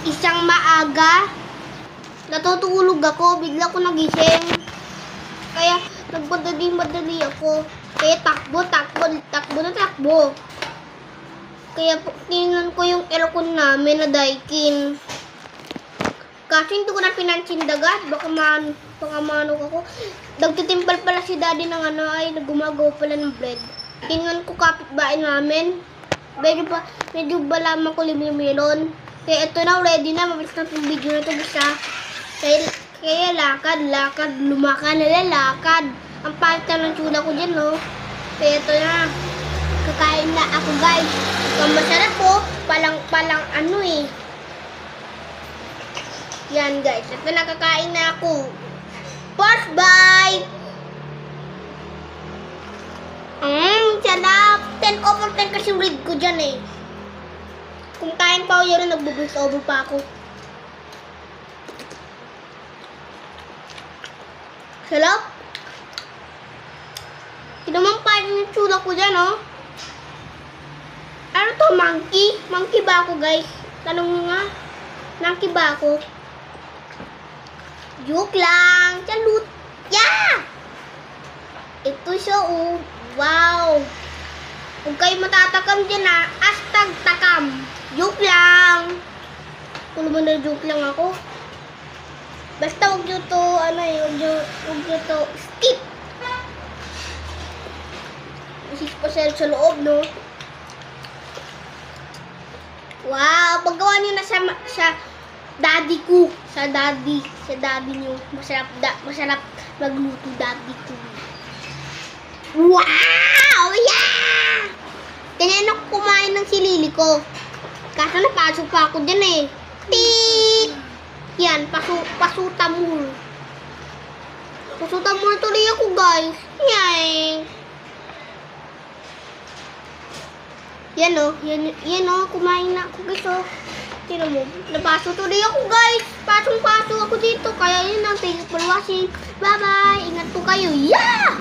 isang maaga, natutulog ako, bigla ko nagising. Kaya nagmadali-madali ako. Kaya takbo. Kaya tingnan ko yung aircon namin na Daikin. Kasi hindi ko na pinansin dagat. Baka manok ako. Nagtitimpal pala si daddy ng gumagawa pala ng bread. Tingnan ko kapitbahay namin. Medyo balaman ko limilon. Kaya ito na, ready na. Mabilis na itong video na ito bisa. Kaya lakad, lumakad na lalakad. Ang pangit na ng tsula ko dyan, no? Kaya ito na. Kakain na ako, guys. Ang masarap po. Palang Yan, guys. Ito na, kakain na ako. First bite! Sarap! 10 over 10 kasi read ko dyan, eh. Kung kain pa ako yun, nagbo-voice over pa ako. Sarap! Kinamang pa rin yung tsura ko dyan, oh. Ano to, monkey? Monkey ba ako, guys? Tanong mo nga. Monkey ba ako? Joke lang. Salut. Yeah! Ito siya, oh. Wow. Huwag kayo matatakam dyan, ah. #takam. Joke lang. Kung naman na joke lang ako. Basta huwag nyo to, huwag nyo to skip. Masisipasel sa loob, no? Wow, paggawa niyo na sa daddy ko, sa daddy niyo. Masarap magluto daddy ko. Wow! Yeah! Ganyan ako kumain ng silili ko. Kaso napasok pa ako dyan, eh. Tik! Yan, pasutamul. Pasutamul tuloy ako, guys. Yay! Yan o, kumain na ako, guys, o. Tino mo, napaso tuloy ako, guys. Pasong-paso ako dito. Kaya yun ang thank you for watching. Bye-bye. Ingat po kayo. Yeah!